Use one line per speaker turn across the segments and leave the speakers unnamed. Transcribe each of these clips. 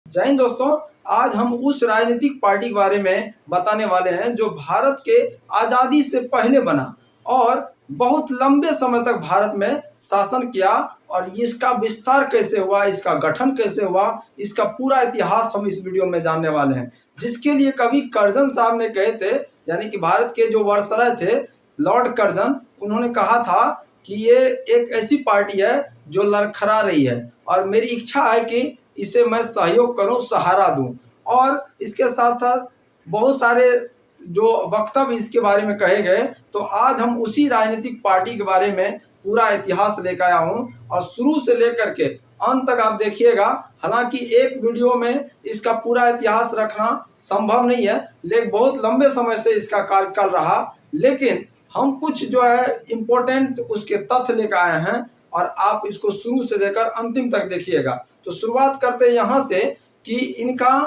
जय हिंद दोस्तों। आज हम उस राजनीतिक पार्टी के बारे में बताने वाले हैं जो भारत के आज़ादी से पहले बना और बहुत लंबे समय तक भारत में शासन किया और इसका विस्तार कैसे हुआ, इसका गठन कैसे हुआ, इसका पूरा इतिहास हम इस वीडियो में जानने वाले हैं। जिसके लिए कवि कर्जन साहब ने कहे थे, यानी कि भारत के जो वायसराय थे लॉर्ड कर्जन, उन्होंने कहा था कि ये एक ऐसी पार्टी है जो लड़खड़ा रही है और मेरी इच्छा है कि इसे मैं सहयोग करूं, सहारा दूं। और इसके साथ साथ बहुत सारे जो वक्तव्य इसके बारे में कहे गए। तो आज हम उसी राजनीतिक पार्टी के बारे में पूरा इतिहास लेकर आया हूं और शुरू से लेकर के अंत तक आप देखिएगा। हालांकि एक वीडियो में इसका पूरा इतिहास रखना संभव नहीं है, लेकिन बहुत लंबे समय से इसका कार्यकाल रहा। लेकिन हम कुछ जो है इम्पोर्टेंट उसके तथ्य लेकर आए हैं और आप इसको शुरू से लेकर अंतिम तक देखिएगा। तो शुरुआत करते हैं यहाँ से कि इनका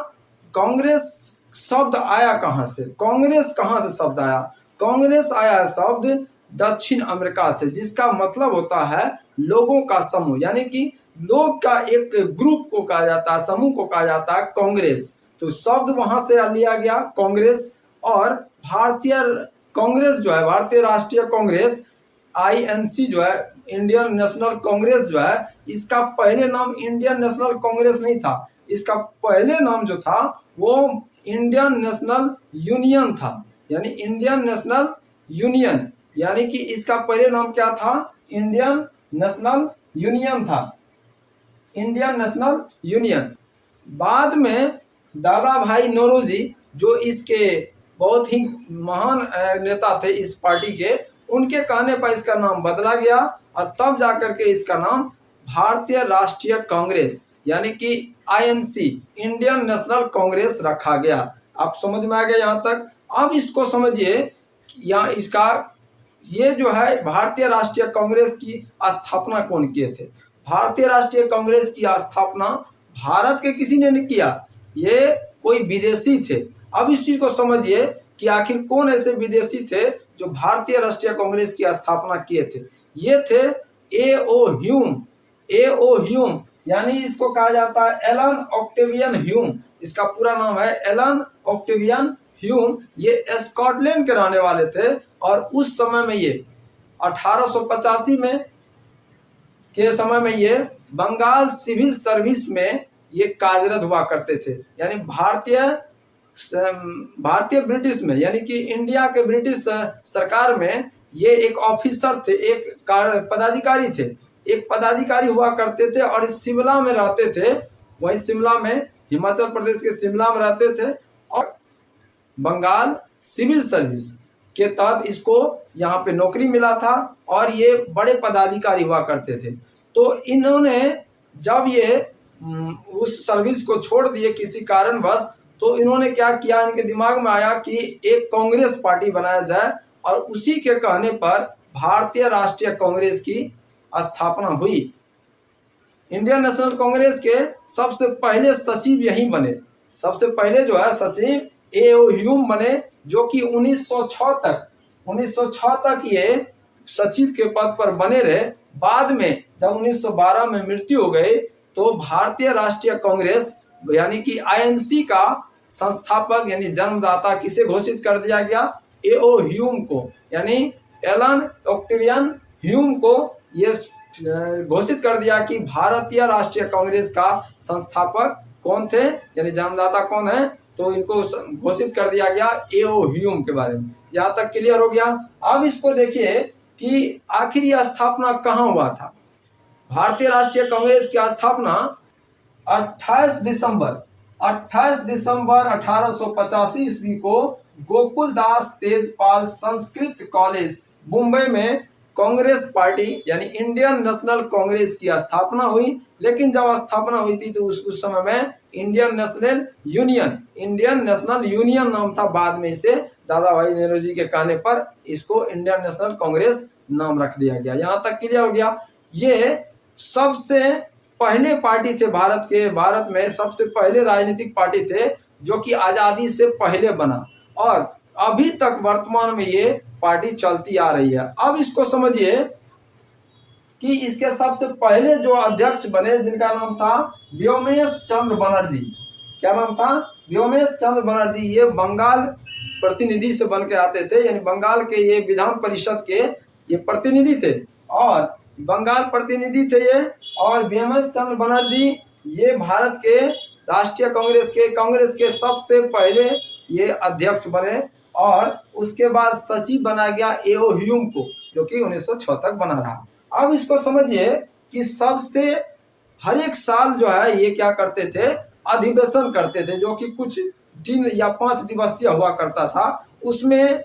कांग्रेस शब्द आया कहाँ से, कांग्रेस कहाँ से शब्द आया। कांग्रेस आया शब्द दक्षिण अमेरिका से, जिसका मतलब होता है लोगों का समूह, यानी कि लोग का एक ग्रुप को कहा जाता है, समूह को कहा जाता है कांग्रेस। तो शब्द वहां से लिया गया कांग्रेस। और भारतीय कांग्रेस जो है, भारतीय राष्ट्रीय कांग्रेस INC जो है, इंडियन नेशनल कांग्रेस जो है, इसका पहले नाम इंडियन नेशनल कांग्रेस नहीं था। इसका पहले नाम जो था वो इंडियन नेशनल यूनियन था, यानी इंडियन नेशनल यूनियन, यानी कि इसका पहले नाम क्या था, इंडियन नेशनल यूनियन था, इंडियन नेशनल यूनियन। बाद में दादा भाई नौरोजी जो इसके बहुत ही महान नेता थे इस पार्टी के, उनके कहने पर इसका नाम बदला गया और तब जाकर के इसका नाम भारतीय राष्ट्रीय कांग्रेस यानी कि INC इंडियन नेशनल कांग्रेस रखा गया। आप समझ में आ गया यहाँ तक। अब इसको समझिए, यहाँ इसका ये जो है भारतीय राष्ट्रीय कांग्रेस की स्थापना कौन किए थे। भारतीय राष्ट्रीय कांग्रेस की स्थापना भारत के किसी ने नहीं किया, ये कोई विदेशी थे। अब इस चीज को समझिए कि आखिर कौन ऐसे विदेशी थे जो भारतीय राष्ट्रीय कांग्रेस की स्थापना किए थे। ये थे A.O. ह्यूम। A.O. ह्यूम यानी इसको कहा जाता है एलन ऑक्टेवियन ह्यूम। इसका पूरा नाम है एलन ऑक्टेवियन ह्यूम। ये स्कॉटलैंड के रहने वाले थे और उस समय में ये 1885 में के समय में ये बंगाल सिविल सर्विस में ये कार्यरत हुआ करते थे, यानी भारतीय ब्रिटिश में, यानी कि इंडिया के ब्रिटिश सरकार में ये एक ऑफिसर थे, एक पदाधिकारी थे, एक पदाधिकारी हुआ करते थे और इस शिमला में रहते थे। वही शिमला में, हिमाचल प्रदेश के शिमला में रहते थे और बंगाल सिविल सर्विस के तहत इसको यहाँ पे नौकरी मिला था और ये बड़े पदाधिकारी हुआ करते थे। तो इन्होंने जब ये उस सर्विस को छोड़ दिए किसी कारणवश, तो इन्होंने क्या किया, इनके दिमाग में आया कि एक कांग्रेस पार्टी बनाया जाए और उसी के कहने पर भारतीय राष्ट्रीय कांग्रेस की स्थापना हुई। इंडियन नेशनल कांग्रेस के सबसे पहले सचिव यही बने। सबसे पहले जो है सचिव A.O. ह्यूम बने, जो कि 1906 तक ये सचिव के पद पर बने रहे। बाद में जब 1912 में मृत्यु हो गई तो भारतीय राष्ट्रीय कांग्रेस यानी कि INC का संस्थापक यानी जन्मदाता किसे घोषित कर दिया गया, A.O. ह्यूम को, यानी एलन ऑक्टेवियन ह्यूम को ये घोषित कर दिया कि भारतीय राष्ट्रीय कांग्रेस का संस्थापक कौन थे, यानी जन्मदाता कौन है। तो इनको घोषित कर दिया गया A.O. ह्यूम के बारे में। यहाँ तक क्लियर हो गया। अब इसको देखिए कि आखिर यह स्थापना कहाँ हुआ था। भारतीय राष्ट्रीय कांग्रेस की स्थापना 28 दिसंबर 1885 ईस्वी को गोकुल दास तेजपाल संस्कृत कॉलेज मुंबई में कांग्रेस पार्टी यानी इंडियन नेशनल कांग्रेस की स्थापना हुई। लेकिन जब स्थापना हुई थी तो उस समय में इंडियन नेशनल यूनियन नाम था। बाद में इसे दादा भाई नौरोजी के कहने पर इसको इंडियन नेशनल कांग्रेस नाम रख दिया गया। यहाँ तक क्लियर हो गया। ये सबसे पहले पार्टी थे भारत में सबसे पहले राजनीतिक पार्टी थे जो कि आजादी से पहले बना और अभी तक वर्तमान में ये पार्टी चलती आ रही है। अब इसको समझिए कि इसके सबसे पहले जो अध्यक्ष बने जिनका नाम था व्योमेश चंद्र बनर्जी। क्या नाम था? व्योमेश चंद्र बनर्जी। ये बंगाल प्रतिनिधि से बन के आते थे, यानी बंगाल के ये विधान परिषद के ये प्रतिनिधि थे, और बंगाल प्रतिनिधि थे ये। और व्योमेश चंद्र बनर्जी ये भारत के राष्ट्रीय कांग्रेस के सबसे पहले ये अध्यक्ष बने, और उसके बाद सचिव बना गया एओ ह्यूम को, जो कि 1906 तक बना रहा। अब इसको समझिए कि सबसे हर एक साल जो है ये क्या करते थे, अधिवेशन करते थे, जो कि कुछ दिन या 5 दिवसीय हुआ करता था। उसमें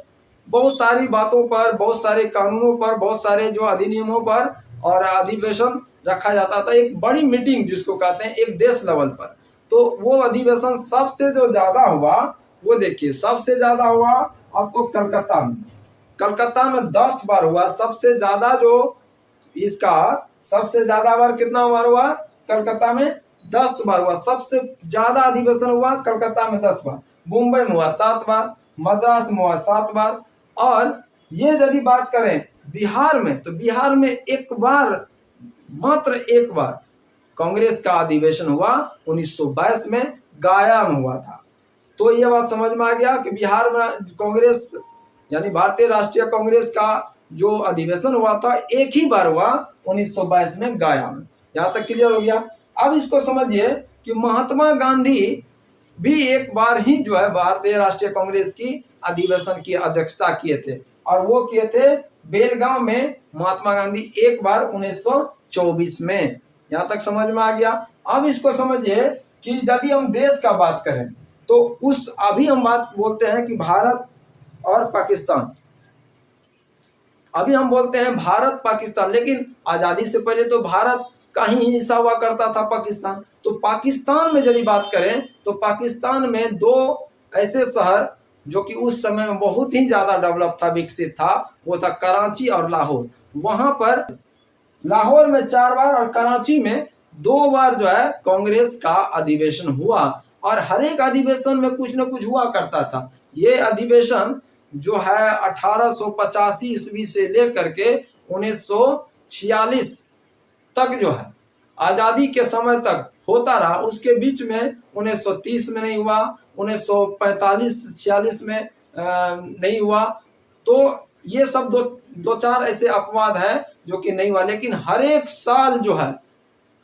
बहुत सारी बातों पर, बहुत सारे कानूनों पर, बहुत सारे जो अधिनियमों पर और अधिवेशन रखा जाता था। एक बड़ी मीटिंग जिसको कहते हैं, एक देश लेवल पर। तो वो अधिवेशन सबसे जो ज्यादा हुआ, वो देखिए सबसे ज्यादा हुआ आपको कलकत्ता में। कलकत्ता में 10 बार हुआ। सबसे ज्यादा जो इसका सबसे ज्यादा बार कितना बार हुआ? कलकत्ता में 10 बार हुआ। सबसे ज्यादा अधिवेशन हुआ कलकत्ता में 10 बार। मुंबई में हुआ 7 बार, मद्रास में हुआ 7 बार। और ये यदि बात करें बिहार में, तो बिहार में एक बार, मात्र एक बार कांग्रेस का अधिवेशन हुआ 1922 में, गया में हुआ था। तो ये बात समझ में आ गया कि बिहार में कांग्रेस यानी भारतीय राष्ट्रीय कांग्रेस का जो अधिवेशन हुआ था एक ही बार हुआ 1922 में, गया में। यहाँ तक क्लियर हो गया। अब इसको समझिए कि महात्मा गांधी भी एक बार ही जो है भारतीय राष्ट्रीय कांग्रेस की अधिवेशन की अध्यक्षता किए थे, और वो किए थे बेलगांव में। महात्मा गांधी एक बार 1924 में। यहाँ तक समझ में आ गया। अब इसको समझिए कि यदि हम देश का बात करें, तो अभी हम बात बोलते हैं कि भारत और पाकिस्तान। अभी हम बोलते हैं भारत पाकिस्तान, लेकिन आजादी से पहले तो भारत का ही हिस्सा हुआ करता था पाकिस्तान। तो पाकिस्तान में यदि बात करें, तो पाकिस्तान में 2 ऐसे शहर जो कि उस समय में बहुत ही ज्यादा डेवलप था, विकसित था, वो था कराची और लाहौर। वहां पर लाहौर में 4 बार और कराची में 2 बार जो है कांग्रेस का अधिवेशन हुआ, और हर एक अधिवेशन में कुछ न कुछ हुआ करता था। ये अधिवेशन जो है 1885 ईस्वी से लेकर के 1946 तक जो है आजादी के समय तक होता रहा। उसके बीच में 1930 में नहीं हुआ, 1945-46 में नहीं हुआ। तो ये सब दो चार ऐसे अपवाद है जो कि नहीं हुआ, लेकिन हर एक साल जो है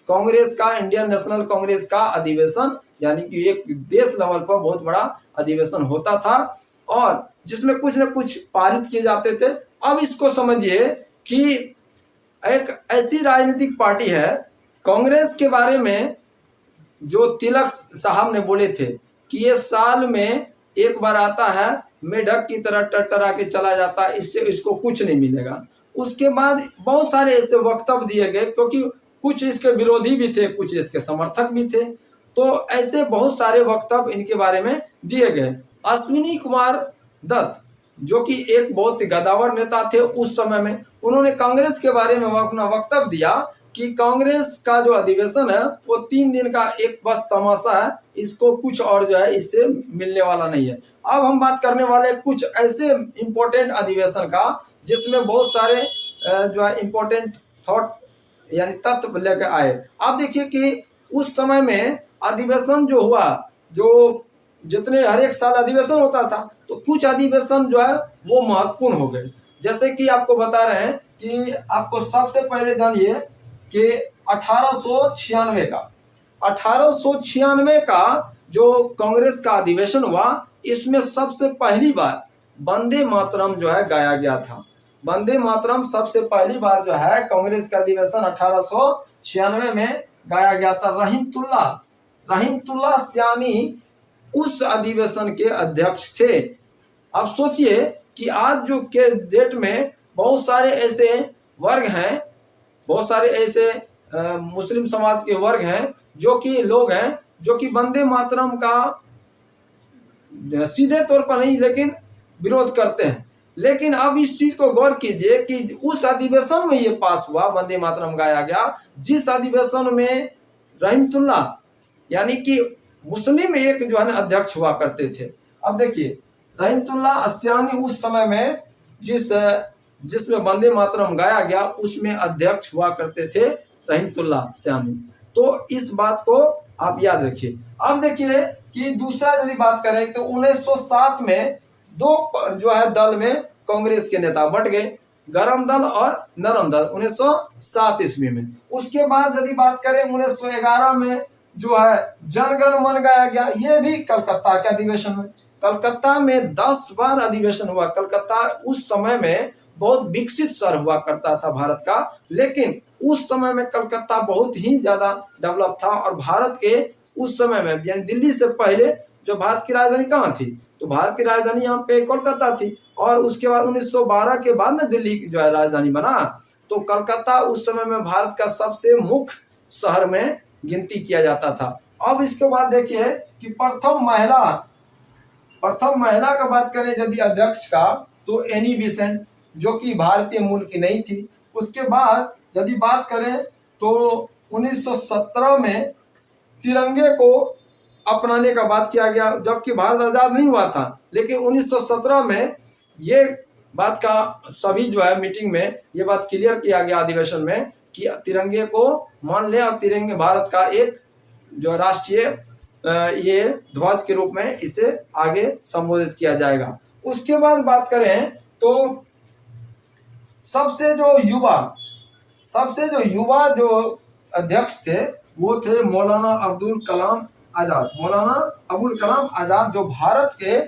कांग्रेस का, इंडियन नेशनल कांग्रेस का अधिवेशन, यानी कि एक देश लेवल पर बहुत बड़ा अधिवेशन होता था, और जिसमें कुछ न कुछ पारित किए जाते थे। अब इसको समझिए कि एक ऐसी राजनीतिक पार्टी है, कांग्रेस के बारे में जो तिलक साहब ने बोले थे कि ये साल में एक बार आता है, मेढक की तरह टरटरा के चला जाता है, इससे इसको कुछ नहीं मिलेगा। उसके बाद बहुत सारे ऐसे वक्तव्य दिए गए, क्योंकि कुछ इसके विरोधी भी थे, कुछ इसके समर्थक भी थे। तो ऐसे बहुत सारे वक्तव्य इनके बारे में दिए गए। अश्विनी कुमार दत्त, जो कि एक बहुत गदावर नेता थे उस समय में, उन्होंने कांग्रेस के बारे में अपना वक्तव्य दिया कि कांग्रेस का जो अधिवेशन है वो 3 दिन का एक बस तमाशा है, इसको कुछ और जो है इससे मिलने वाला नहीं है। अब हम बात करने वाले कुछ ऐसे इम्पोर्टेंट अधिवेशन का, जिसमें बहुत सारे जो है इम्पोर्टेंट थॉट यानी तत्व लेकर आए। आप देखिए कि उस समय में अधिवेशन जो हुआ, जो जितने हर एक साल अधिवेशन होता था, तो कुछ अधिवेशन जो है वो महत्वपूर्ण हो गए। जैसे कि आपको बता रहे हैं कि आपको सबसे पहले जानिए कि 1896 का जो कांग्रेस का अधिवेशन हुआ, इसमें सबसे पहली बार वंदे मातरम जो है गाया गया था। वंदे मातरम सबसे पहली बार जो है कांग्रेस का अधिवेशन 1896 में गाया गया था। रहीमतुल्लाह सियानी उस अधिवेशन के अध्यक्ष थे। अब सोचिए कि आज जो के डेट में बहुत सारे ऐसे वर्ग हैं, बहुत सारे ऐसे मुस्लिम समाज के वर्ग हैं, जो कि लोग हैं जो कि वंदे मातरम का सीधे तौर पर नहीं लेकिन विरोध करते हैं। लेकिन अब इस चीज को गौर कीजिए कि उस अधिवेशन में ये पास हुआ, वंदे मातरम गाया गया, जिस अधिवेशन में रहीमतुल्लाह यानी कि मुस्लिम एक जो है ना अध्यक्ष हुआ करते थे। अब देखिए रहीमतुल्लाह सियानी उस समय में जिसमें वंदे मातरम गाया गया, उसमें अध्यक्ष हुआ करते थे रहीमतुल्लाह सियानी। तो इस बात को आप याद रखिए। अब देखिए कि दूसरा यदि बात करें तो 1907 में दो जो है दल में कांग्रेस के नेता बट गए, गरम दल और नरम दल, 1907 ईस्वी में। उसके बाद यदि बात करें 1911 में जो है जनगण मन गाया गया, ये भी कलकत्ता के अधिवेशन में। कलकत्ता में 10 बार अधिवेशन हुआ। कलकत्ता उस समय में बहुत विकसित शहर हुआ करता था भारत का, लेकिन उस समय में कलकत्ता बहुत ही ज्यादा डेवलप था। और भारत के उस समय में यानी दिल्ली से पहले जो भारत की राजधानी कहाँ थी, तो भारत की राजधानी यहाँ पे कोलकाता थी। और उसके बाद 1912 के बाद में दिल्ली जो है राजधानी बना। तो कलकत्ता उस समय में भारत का सबसे मुख्य शहर में गिनती किया जाता था। अब इसके बाद देखिए कि प्रथम महिला का बात करें यदि अध्यक्ष का, तो एनी बेसेंट, जो कि भारतीय मूल की नहीं थी। उसके बाद यदि बात करें तो 1917 में तिरंगे को अपनाने का बात किया गया, जबकि भारत आजाद नहीं हुआ था। लेकिन 1917 में ये बात का सभी जो है मीटिंग में ये बात क्लियर किया गया अधिवेशन में कि तिरंगे को मान ले और तिरंगे भारत का एक जो राष्ट्रीय ये ध्वज के रूप में इसे आगे संबोधित किया जाएगा। उसके बाद बात करें तो सबसे युवा जो अध्यक्ष थे वो थे मौलाना अब्दुल कलाम आजाद। मौलाना अबुल कलाम आजाद जो भारत के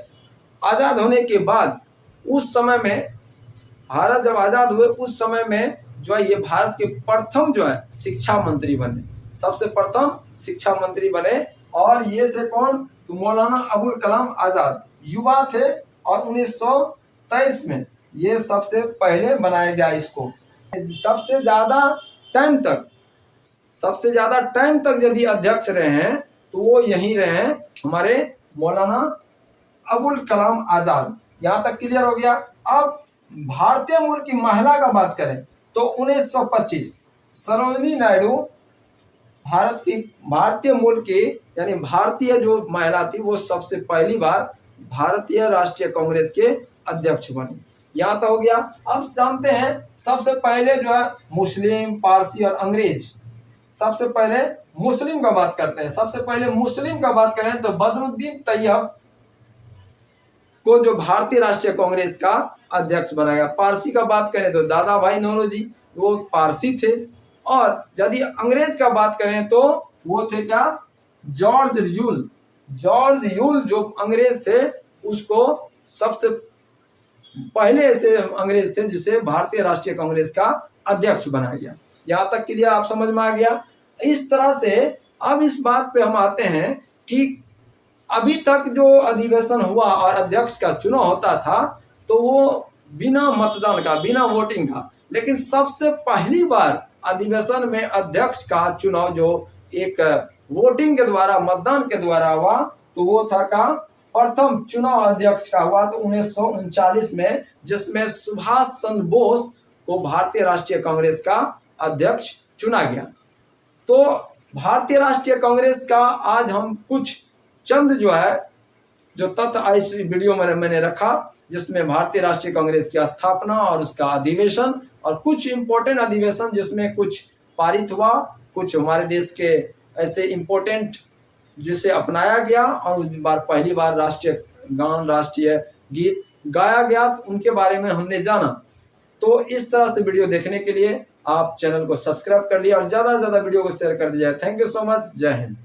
आजाद होने के बाद उस समय में, भारत जब आजाद हुए उस समय में जो है ये भारत के प्रथम जो है शिक्षा मंत्री बने, सबसे प्रथम शिक्षा मंत्री बने। और ये थे कौन, तो मौलाना अबुल कलाम आजाद युवा थे। और 1923 में ये सबसे पहले बनाया गया इसको। सबसे ज्यादा टाइम तक यदि अध्यक्ष रहे हैं तो वो यहीं रहे हैं हमारे मौलाना अबुल कलाम आजाद। यहाँ तक क्लियर हो गया। अब भारतीय मूल की महिला का बात करें तो 1925 सरोजिनी नायडू भारतीय मूल की यानी भारतीय जो महिला थी वो सबसे पहली बार भारतीय राष्ट्रीय कांग्रेस के अध्यक्ष बनी। यहाँ तक हो गया। अब जानते हैं सबसे पहले जो है मुस्लिम, पारसी और अंग्रेज। सबसे पहले मुस्लिम का बात करते हैं। सबसे पहले मुस्लिम का बात करें तो बदरुद्दीन तैयब को जो भारतीय राष्ट्रीय कांग्रेस का अध्यक्ष बनाया गया। पारसी का बात करें तो दादा भाई नौरोजी, वो पारसी थे। और यदि अंग्रेज का बात करें तो वो थे क्या, जॉर्ज यूल जो अंग्रेज थे, उसको सबसे पहले ऐसे अंग्रेज थे जिसे भारतीय राष्ट्रीय कांग्रेस का अध्यक्ष बनाया गया। यहाँ तक क्लियर आप समझ में आ गया। इस तरह से अब इस बात पे हम आते हैं कि अभी तक जो अधिवेशन हुआ और अध्यक्ष का चुनाव होता था तो वो बिना मतदान का, बिना वोटिंग का। लेकिन सबसे पहली बार अधिवेशन में अध्यक्ष का चुनाव जो एक वोटिंग के द्वारा, मतदान के द्वारा हुआ, तो वो था का प्रथम चुनाव अध्यक्ष का हुआ तो 1939 में, जिसमें सुभाष चंद्र बोस को भारतीय राष्ट्रीय कांग्रेस का अध्यक्ष चुना गया। तो भारतीय राष्ट्रीय कांग्रेस का आज हम कुछ चंद जो तथ्य इस वीडियो में मैंने रखा, जिसमें भारतीय राष्ट्रीय कांग्रेस की स्थापना और उसका अधिवेशन और कुछ इंपॉर्टेंट अधिवेशन जिसमें कुछ पारित हुआ, कुछ हमारे देश के ऐसे इंपॉर्टेंट जिसे अपनाया गया और उस बार पहली बार राष्ट्रीय गान, राष्ट्रीय गीत गाया गया, तो उनके बारे में हमने जाना। तो इस तरह से वीडियो देखने के लिए आप चैनल को सब्सक्राइब कर लिया और ज़्यादा से ज़्यादा वीडियो को शेयर कर दिया। Thank you so much. जय हिंद।